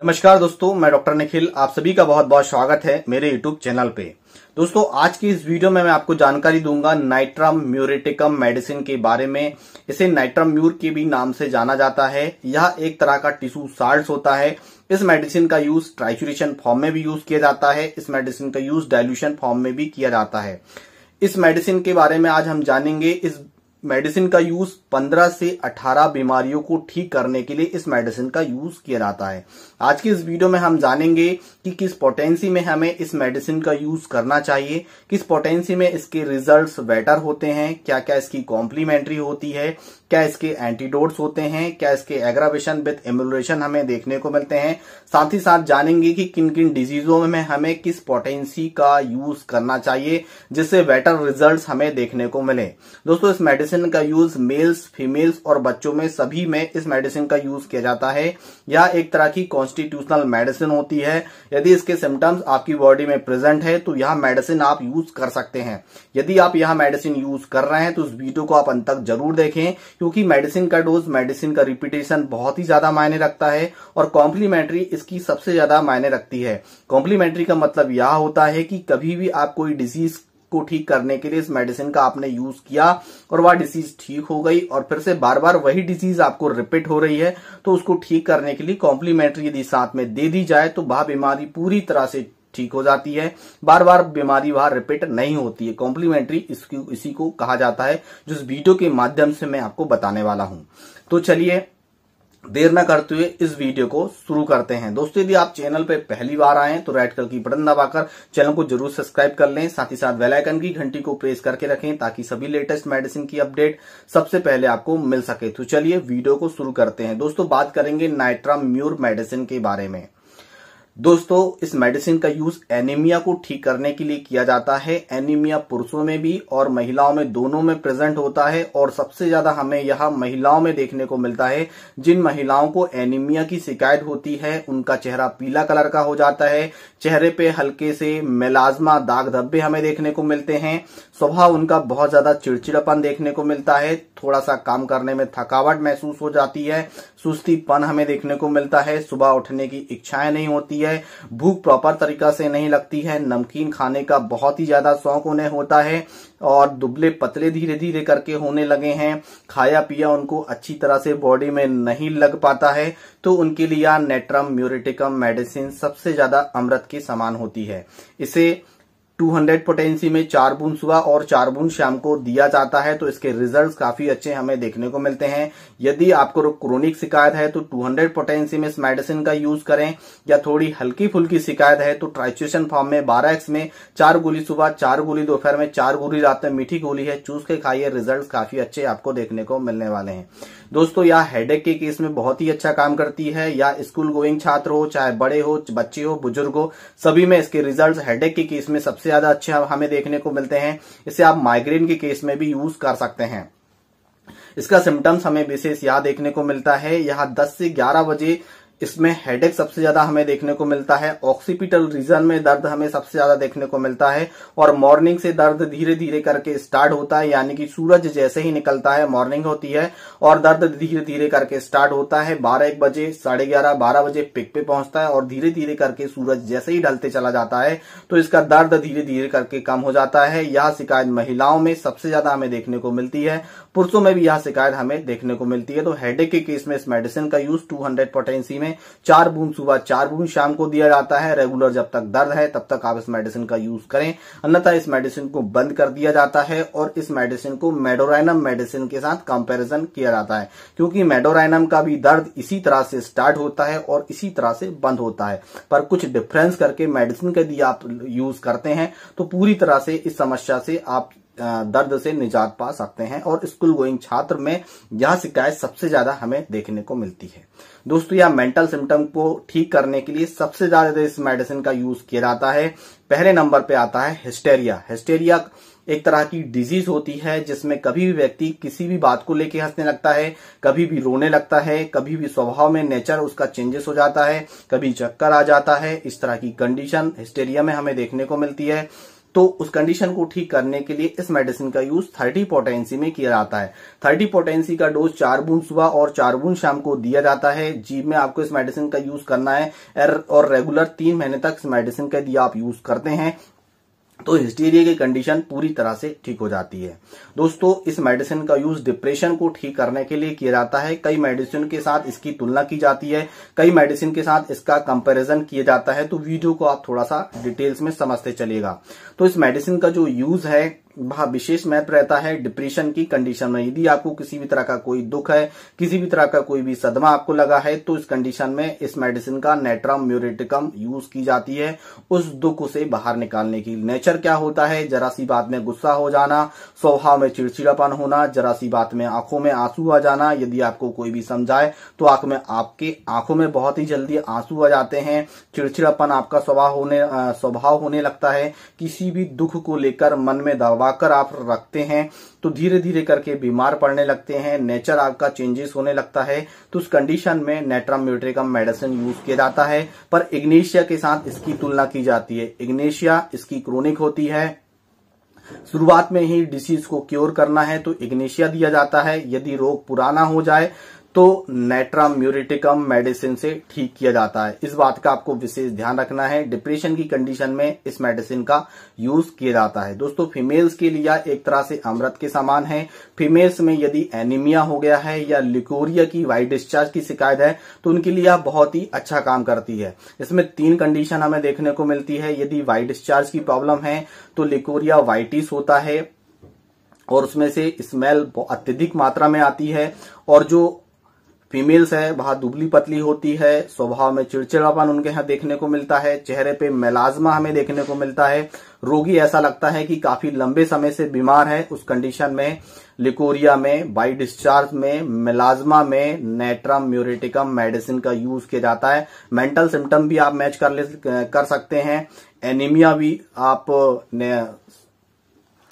नमस्कार दोस्तों, मैं डॉक्टर निखिल। आप सभी का बहुत बहुत स्वागत है मेरे यूट्यूब चैनल पे। दोस्तों, आज की इस वीडियो में मैं आपको जानकारी दूंगा नाइट्रम म्यूरेटिकम मेडिसिन के बारे में। इसे नाइट्रम म्यूर के भी नाम से जाना जाता है। यह एक तरह का टिश्यू साल्ट होता है। इस मेडिसिन का यूज ट्राइचुरेशन फॉर्म में भी यूज किया जाता है। इस मेडिसिन का यूज डाइल्यूशन फॉर्म में भी किया जाता है। इस मेडिसिन के बारे में आज हम जानेंगे। इस मेडिसिन का यूज 15 से 18 बीमारियों को ठीक करने के लिए इस मेडिसिन का यूज किया जाता है। आज की इस वीडियो में हम जानेंगे कि किस पोटेंसी में हमें इस मेडिसिन का यूज करना चाहिए, किस पोटेंसी में इसके रिजल्ट्स बेटर होते हैं, क्या क्या इसकी कॉम्प्लीमेंट्री होती है, क्या इसके एंटीडोट्स होते हैं, क्या इसके एग्रावेशन विद एम्यूलेशन हमें देखने को मिलते हैं। साथ ही साथ जानेंगे कि किन किन डिजीजों में हमें किस पोटेंसी का यूज करना चाहिए जिससे बेटर रिजल्ट्स हमें देखने को मिले। दोस्तों, इस मेडिसिन का यूज मेल्स, फीमेल्स और बच्चों में सभी में इस मेडिसिन का यूज किया जाता है। यह एक तरह की कॉन्स्टिट्यूशनल मेडिसिन होती है। यदि इसके सिम्टम्स आपकी बॉडी में प्रेजेंट है तो यह मेडिसिन आप यूज कर सकते हैं। यदि आप यह मेडिसिन यूज कर रहे हैं तो इस वीडियो को आप अंत तक जरूर देखें, क्योंकि मेडिसिन का डोज, मेडिसिन का रिपीटेशन बहुत ही ज्यादा मायने रखता है और कॉम्प्लीमेंट्री इसकी सबसे ज्यादा मायने रखती है। कॉम्प्लीमेंट्री का मतलब यह होता है कि कभी भी आप कोई डिजीज को ठीक करने के लिए इस मेडिसिन का आपने यूज किया और वह डिसीज ठीक हो गई और फिर से बार बार वही डिसीज आपको रिपीट हो रही है, तो उसको ठीक करने के लिए कॉम्प्लीमेंट्री यदि साथ में दे दी जाए तो वह बीमारी पूरी तरह से ठीक हो जाती है। बार बार बीमारी वहां रिपीट नहीं होती है। कॉम्प्लीमेंट्री इसी को कहा जाता है, जो इस वीडियो के माध्यम से मैं आपको बताने वाला हूं। तो चलिए देर न करते हुए इस वीडियो को शुरू करते हैं। दोस्तों, यदि आप चैनल पे पहली बार आए तो रेड कलर की बटन दबाकर चैनल को जरूर सब्सक्राइब कर लें। साथ ही साथ बेल आइकन की घंटी को प्रेस करके रखें ताकि सभी लेटेस्ट मेडिसिन की अपडेट सबसे पहले आपको मिल सके। तो चलिए वीडियो को शुरू करते हैं। दोस्तों, बात करेंगे नाइट्रम म्यूर मेडिसिन के बारे में। दोस्तों, इस मेडिसिन का यूज एनीमिया को ठीक करने के लिए किया जाता है। एनीमिया पुरुषों में भी और महिलाओं में दोनों में प्रेजेंट होता है और सबसे ज्यादा हमें यह महिलाओं में देखने को मिलता है। जिन महिलाओं को एनीमिया की शिकायत होती है उनका चेहरा पीला कलर का हो जाता है, चेहरे पे हल्के से मेलाज्मा, दाग धब्बे हमें देखने को मिलते हैं। स्वभाव उनका बहुत ज्यादा चिड़चिड़ापन देखने को मिलता है, थोड़ा सा काम करने में थकावट महसूस हो जाती है, सुस्तीपन हमें देखने को मिलता है, सुबह उठने की इच्छाएं नहीं होती है, भूख प्रॉपर तरीका से नहीं लगती है, नमकीन खाने का बहुत ही ज्यादा शौक उन्हें होता है और दुबले पतले धीरे धीरे करके होने लगे हैं। खाया पिया उनको अच्छी तरह से बॉडी में नहीं लग पाता है, तो उनके लिए नाइट्रम म्यूरेटिकम मेडिसिन सबसे ज्यादा अमृत के समान होती है। इसे 200 पोटेंसी में 4 बूंद सुबह और 4 बूंद शाम को दिया जाता है, तो इसके रिजल्ट्स काफी अच्छे हमें देखने को मिलते हैं। यदि आपको क्रोनिक शिकायत है तो 200 पोटेंसी में इस मेडिसिन का यूज करें, या थोड़ी हल्की फुल्की शिकायत है तो ट्राइचुरेशन फॉर्म में 12x में 4 गोली सुबह, 4 गोली दोपहर में, 4 गोली रात में, मीठी गोली है, चूस के खाइए। रिजल्ट काफी अच्छे आपको देखने को मिलने वाले हैं। दोस्तों, यह हेडेक के केस में बहुत ही अच्छा काम करती है। या स्कूल गोइंग छात्र हो, चाहे बड़े हो, बच्चे हो, बुजुर्ग हो, सभी में इसके रिजल्ट हेडेक के केस में सबसे ज्यादा अच्छे हमें देखने को मिलते हैं। इसे आप माइग्रेन के केस में भी यूज कर सकते हैं। इसका सिम्टम्स हमें विशेष यह देखने को मिलता है, यह 10 से 11 बजे इसमें हेडेक सबसे ज्यादा हमें देखने को मिलता है। ऑक्सीपिटल रीजन में दर्द हमें सबसे ज्यादा देखने को मिलता है और मॉर्निंग से दर्द धीरे धीरे करके स्टार्ट होता है, यानी कि सूरज जैसे ही निकलता है, मॉर्निंग होती है और दर्द धीरे धीरे करके स्टार्ट होता है। 12-1 बजे, 11:30, 12 बजे पिक पे पहुंचता है और धीरे धीरे करके सूरज जैसे ही ढलते चला जाता है तो इसका दर्द धीरे धीरे करके कम हो जाता है। यह शिकायत महिलाओं में सबसे ज्यादा हमें देखने को मिलती है, पुरुषों में भी यह शिकायत हमें देखने को मिलती है। तो हेडेक के केस में इस मेडिसिन का यूज 200 पोटेंसी में 4 बूंद सुबह, 4 बूंद शाम को दिया जाता है। रेगुलर जब तक दर्द है तब तक आप इस मेडिसिन का यूज करें, अन्यथा इस मेडिसिन को बंद कर दिया जाता है और इस मेडिसिन को मेडोराइनम मेडिसिन के साथ कंपैरिजन किया जाता है, क्योंकि मेडोराइनम का भी दर्द इसी तरह से स्टार्ट होता है और इसी तरह से बंद होता है। पर कुछ डिफरेंस करके मेडिसिन का यदि आप यूज करते हैं तो पूरी तरह से इस समस्या से आप दर्द से निजात पा सकते हैं और स्कूल गोइंग छात्र में यह शिकायत सबसे ज्यादा हमें देखने को मिलती है। दोस्तों, यह मेंटल सिम्टम को ठीक करने के लिए सबसे ज्यादा इस मेडिसिन का यूज किया जाता है। पहले नंबर पे आता है हिस्टेरिया। हिस्टेरिया एक तरह की डिजीज होती है जिसमें कभी भी व्यक्ति किसी भी बात को लेकर हंसने लगता है, कभी भी रोने लगता है, कभी भी स्वभाव में नेचर उसका चेंजेस हो जाता है, कभी चक्कर आ जाता है। इस तरह की कंडीशन हिस्टेरिया में हमें देखने को मिलती है। तो उस कंडीशन को ठीक करने के लिए इस मेडिसिन का यूज 30 पोटेंसी में किया जाता है। 30 पोटेंसी का डोज 4 बूंद सुबह और 4 बूंद शाम को दिया जाता है। जीभ में आपको इस मेडिसिन का यूज करना है और रेगुलर 3 महीने तक इस मेडिसिन का यदि आप यूज करते हैं तो हिस्टीरिया की कंडीशन पूरी तरह से ठीक हो जाती है। दोस्तों, इस मेडिसिन का यूज डिप्रेशन को ठीक करने के लिए किया जाता है। कई मेडिसिन के साथ इसकी तुलना की जाती है, कई मेडिसिन के साथ इसका कंपैरिजन किया जाता है। तो वीडियो को आप थोड़ा सा डिटेल्स में समझते चलिएगा। तो इस मेडिसिन का जो यूज है वह विशेष महत्व रहता है डिप्रेशन की कंडीशन में। यदि आपको किसी भी तरह का कोई दुख है, किसी भी तरह का कोई भी सदमा आपको लगा है, तो इस कंडीशन में इस मेडिसिन का नैट्रम म्यूरेटिकम यूज की जाती है उस दुख से बाहर निकालने की। नेचर क्या होता है? जरा सी बात में गुस्सा हो जाना, स्वभाव में चिड़चिड़ापन होना, जरा सी बात में आंखों में आंसू आ जाना। यदि आपको कोई भी समझाए तो आपके आंखों में बहुत ही जल्दी आंसू आ जाते हैं, चिड़चिड़ापन आपका स्वभाव होने लगता है। किसी भी दुख को लेकर मन में दबा कर आप रखते हैं तो धीरे धीरे करके बीमार पड़ने लगते हैं, नेचर आपका चेंजेस होने लगता है। तो उस कंडीशन में नैट्रम म्यूरेटिकम मेडिसिन यूज किया जाता है। पर इग्नेशिया के साथ इसकी तुलना की जाती है। इग्नेशिया इसकी क्रोनिक होती है, शुरुआत में ही डिसीज को क्योर करना है तो इग्नेशिया दिया जाता है। यदि रोग पुराना हो जाए तो नैट्रम म्यूरेटिकम मेडिसिन से ठीक किया जाता है। इस बात का आपको विशेष ध्यान रखना है। डिप्रेशन की कंडीशन में इस मेडिसिन का यूज किया जाता है। दोस्तों, फीमेल्स के लिए एक तरह से अमृत के समान है। फीमेल्स में यदि एनीमिया हो गया है या लिकोरिया की वाइट डिस्चार्ज की शिकायत है तो उनके लिए यह बहुत ही अच्छा काम करती है। इसमें 3 कंडीशन हमें देखने को मिलती है। यदि वाइट डिस्चार्ज की प्रॉब्लम है तो लिकोरिया वाइटिस होता है और उसमें से स्मेल अत्यधिक मात्रा में आती है। और जो फीमेल्स है वह दुबली पतली होती है, स्वभाव में चिड़चिड़ापन उनके यहाँ देखने को मिलता है, चेहरे पे मेलाज्मा हमें देखने को मिलता है। रोगी ऐसा लगता है कि काफी लंबे समय से बीमार है। उस कंडीशन में लिकोरिया में, वाइट डिस्चार्ज में, मेलाज्मा में नैट्रम म्यूरेटिकम मेडिसिन का यूज किया जाता है। मेंटल सिम्टम भी आप मैच कर सकते हैं। एनीमिया भी आप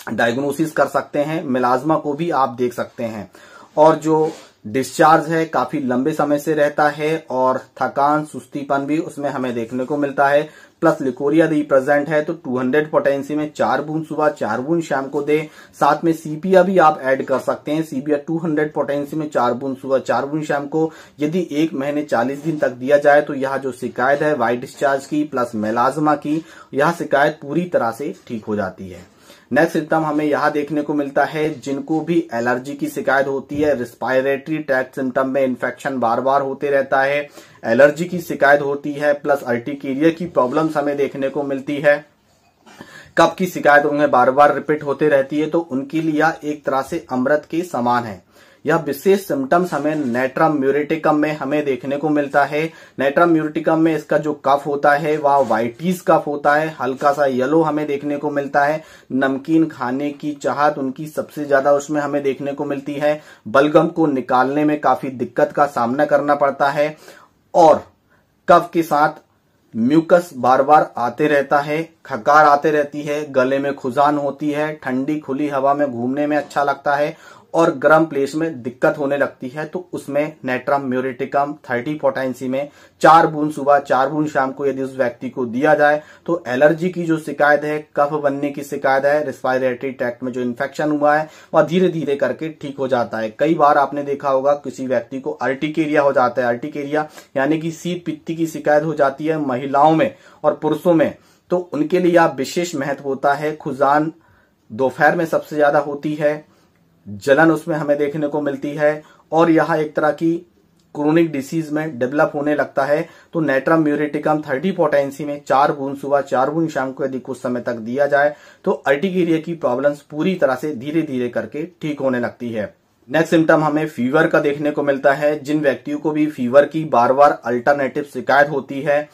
डायग्नोसिस कर सकते हैं, मेलाज्मा को भी आप देख सकते हैं। और जो डिस्चार्ज है काफी लंबे समय से रहता है और थकान सुस्तीपन भी उसमें हमें देखने को मिलता है। प्लस लिकोरिया यदि प्रेजेंट है तो 200 पोटेंसी में 4 बूंद सुबह 4 बूंद शाम को दे। साथ में सीपिया भी आप ऐड कर सकते हैं। सीपिया 200 पोटेंसी में 4 बूंद सुबह 4 बूंद शाम को यदि 1 महीने 40 दिन तक दिया जाए तो यह जो शिकायत है वाइट डिस्चार्ज की प्लस मेलाज्मा की, यह शिकायत पूरी तरह से ठीक हो जाती है। नेक्स्ट सिम्टम हमें यहाँ देखने को मिलता है जिनको भी एलर्जी की शिकायत होती है, रिस्पायरेटरी ट्रैक्ट सिम्टम में इन्फेक्शन बार बार होते रहता है, एलर्जी की शिकायत होती है, प्लस अर्टिकेरिया की प्रॉब्लम्स हमें देखने को मिलती है, कफ की शिकायत उन्हें बार बार रिपीट होते रहती है, तो उनके लिए एक तरह से अमृत के समान है। यह विशेष सिम्टम्स हमें नैट्रम म्यूरेटिकम में हमें देखने को मिलता है। नैट्रम म्यूरेटिकम में इसका जो कफ होता है वह वाइटिस कफ होता है, हल्का सा येलो हमें देखने को मिलता है। नमकीन खाने की चाहत उनकी सबसे ज्यादा उसमें हमें देखने को मिलती है। बलगम को निकालने में काफी दिक्कत का सामना करना पड़ता है और कफ के साथ म्यूकस बार बार आते रहता है, खकार आते रहती है, गले में खुजान होती है, ठंडी खुली हवा में घूमने में अच्छा लगता है और गर्म प्लेस में दिक्कत होने लगती है। तो उसमें नैट्रम म्यूरेटिकम 30 पोटेंसी में 4 बूंद सुबह 4 बूंद शाम को यदि उस व्यक्ति को दिया जाए तो एलर्जी की जो शिकायत है, कफ बनने की शिकायत है, रिस्पायरेटरी ट्रैक्ट में जो इन्फेक्शन हुआ है वह धीरे धीरे करके ठीक हो जाता है। कई बार आपने देखा होगा किसी व्यक्ति को अर्टिकेरिया हो जाता है। अर्टिकेरिया यानी कि शीत पित्ती की शिकायत हो जाती है महिलाओं में और पुरुषों में, तो उनके लिए आप विशेष महत्व होता है। खुजान दोपहर में सबसे ज्यादा होती है, जलन उसमें हमें देखने को मिलती है और यह एक तरह की क्रोनिक डिसीज में डेवलप होने लगता है। तो नैट्रम म्यूरेटिकम 30 पोटेंसी में 4 बूंद सुबह 4 बूंद शाम को यदि कुछ समय तक दिया जाए तो अर्टिकेरिया की प्रॉब्लम्स पूरी तरह से धीरे धीरे करके ठीक होने लगती है। नेक्स्ट सिम्टम हमें फीवर का देखने को मिलता है। जिन व्यक्तियों को भी फीवर की बार बार अल्टरनेटिव शिकायत होती है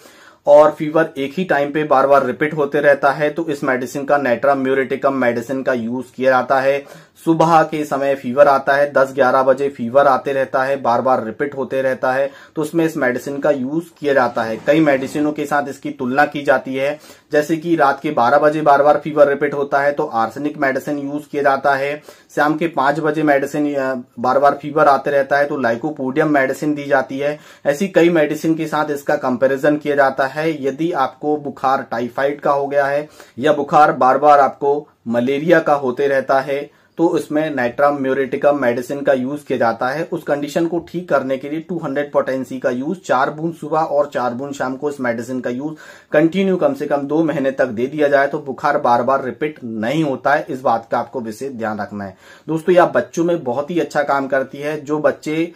और फीवर एक ही टाइम पे बार बार रिपीट होते रहता है तो इस मेडिसिन का नैट्रम म्यूरेटिकम मेडिसिन का यूज किया जाता है। सुबह के समय फीवर आता है, 10-11 बजे फीवर आते रहता है, बार बार रिपीट होते रहता है, तो उसमें इस मेडिसिन का यूज किया जाता है। कई मेडिसिनों के साथ इसकी तुलना की जाती है, जैसे कि रात के 12 बजे बार बार फीवर रिपीट होता है तो आर्सेनिक मेडिसिन यूज किया जाता है। शाम के 5 बजे मेडिसिन बार बार फीवर आते रहता है तो लाइकोपोडियम मेडिसिन दी जाती है। ऐसी कई मेडिसिन के साथ इसका कंपेरिजन किया जाता है, यदि आपको बुखार टाइफाइड का हो गया है या बुखार बार बार आपको मलेरिया का होते रहता है, तो इसमें नाइट्राम म्यूरेटिकम मेडिसिन का यूज किया जाता है। उस कंडीशन को ठीक करने के लिए 200 पोटेंसी का यूज 4 बूंद सुबह और 4 बूंद शाम को इस मेडिसिन का यूज कंटिन्यू कम से कम 2 महीने तक दे दिया जाए तो बुखार बार बार रिपीट नहीं होता है। इस बात का आपको विशेष ध्यान रखना है। दोस्तों, यह बच्चों में बहुत ही अच्छा काम करती है। जो बच्चे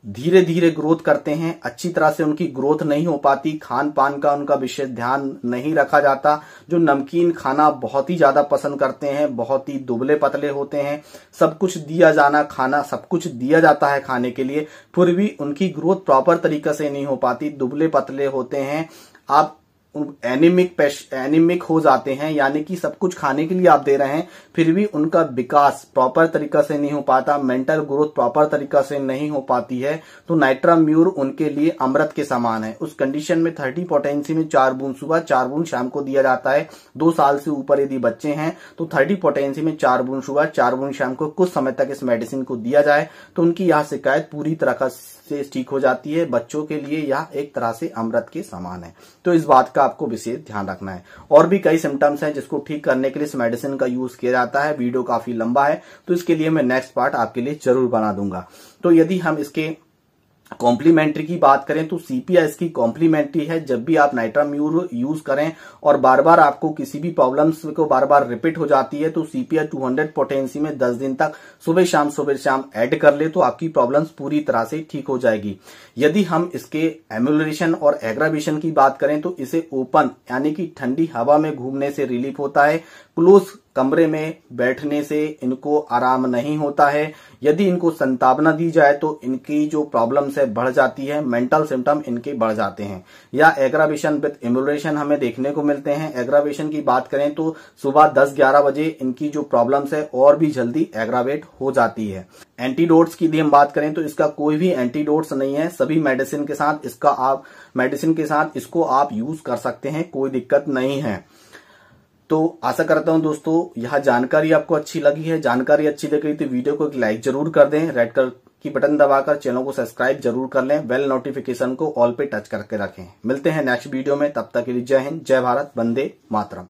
धीरे धीरे ग्रोथ करते हैं, अच्छी तरह से उनकी ग्रोथ नहीं हो पाती, खान पान का उनका विशेष ध्यान नहीं रखा जाता, जो नमकीन खाना बहुत ही ज्यादा पसंद करते हैं, बहुत ही दुबले पतले होते हैं, सब कुछ दिया जाना खाना सब कुछ दिया जाता है खाने के लिए, फिर भी उनकी ग्रोथ प्रॉपर तरीके से नहीं हो पाती, दुबले पतले होते हैं, आप एनीमिक हो जाते हैं, यानी कि सब कुछ खाने के लिए आप दे रहे हैं फिर भी उनका विकास प्रॉपर तरीका से नहीं हो पाता, मेंटल ग्रोथ प्रॉपर तरीका से नहीं हो पाती है। तो नाइट्राम म्यूर उनके लिए अमृत के समान है। उस कंडीशन में 30 पोटेंसी में 4 बूंद सुबह 4 बूंद शाम को दिया जाता है। 2 साल से ऊपर यदि बच्चे हैं तो 30 पोटेंसी में 4 बूंद सुबह 4 बूंद शाम को कुछ समय तक इस मेडिसिन को दिया जाए तो उनकी यह शिकायत पूरी तरह से ठीक हो जाती है। बच्चों के लिए यह एक तरह से अमृत के समान है। तो इस बात का आपको विशेष ध्यान रखना है। और भी कई सिम्टम्स हैं जिसको ठीक करने के लिए इस मेडिसिन का यूज किया जाता है। वीडियो काफी लंबा है तो इसके लिए मैं नेक्स्ट पार्ट आपके लिए जरूर बना दूंगा। तो यदि हम इसके कॉम्प्लीमेंट्री की बात करें तो सीपिया इसकी कॉम्प्लीमेंट्री है। जब भी आप नाइट्राम म्यूर यूज करें और बार बार आपको किसी भी प्रॉब्लम्स को बार बार रिपीट हो जाती है तो सीपिया 200 पोटेंसी में 10 दिन तक सुबह शाम ऐड कर ले तो आपकी प्रॉब्लम्स पूरी तरह से ठीक हो जाएगी। यदि हम इसके एम्यूलरेशन और एग्रावेशन की बात करें तो इसे ओपन यानी कि ठंडी हवा में घूमने से रिलीफ होता है। क्लोज कमरे में बैठने से इनको आराम नहीं होता है। यदि इनको संतावना दी जाए तो इनकी जो प्रॉब्लम्स है बढ़ जाती है, मेंटल सिम्टम इनके बढ़ जाते हैं। या एग्रावेशन विद इम्यूलरेशन हमें देखने को मिलते हैं। एग्रावेशन की बात करें तो सुबह 10-11 बजे इनकी जो प्रॉब्लम्स है और भी जल्दी एग्रावेट हो जाती है। एंटीडोट्स की यदि हम बात करें तो इसका कोई भी एंटीडोट्स नहीं है। सभी मेडिसिन के साथ इसको आप यूज कर सकते हैं, कोई दिक्कत नहीं है। तो आशा करता हूं दोस्तों यह जानकारी आपको अच्छी लगी है। जानकारी अच्छी लग रही तो वीडियो को एक लाइक जरूर कर दें, रेड कलर की बटन दबाकर चैनल को सब्सक्राइब जरूर कर लें, बेल नोटिफिकेशन को ऑल पे टच करके रखें। मिलते हैं नेक्स्ट वीडियो में, तब तक के लिए जय हिंद, जय भारत, वंदे मातरम।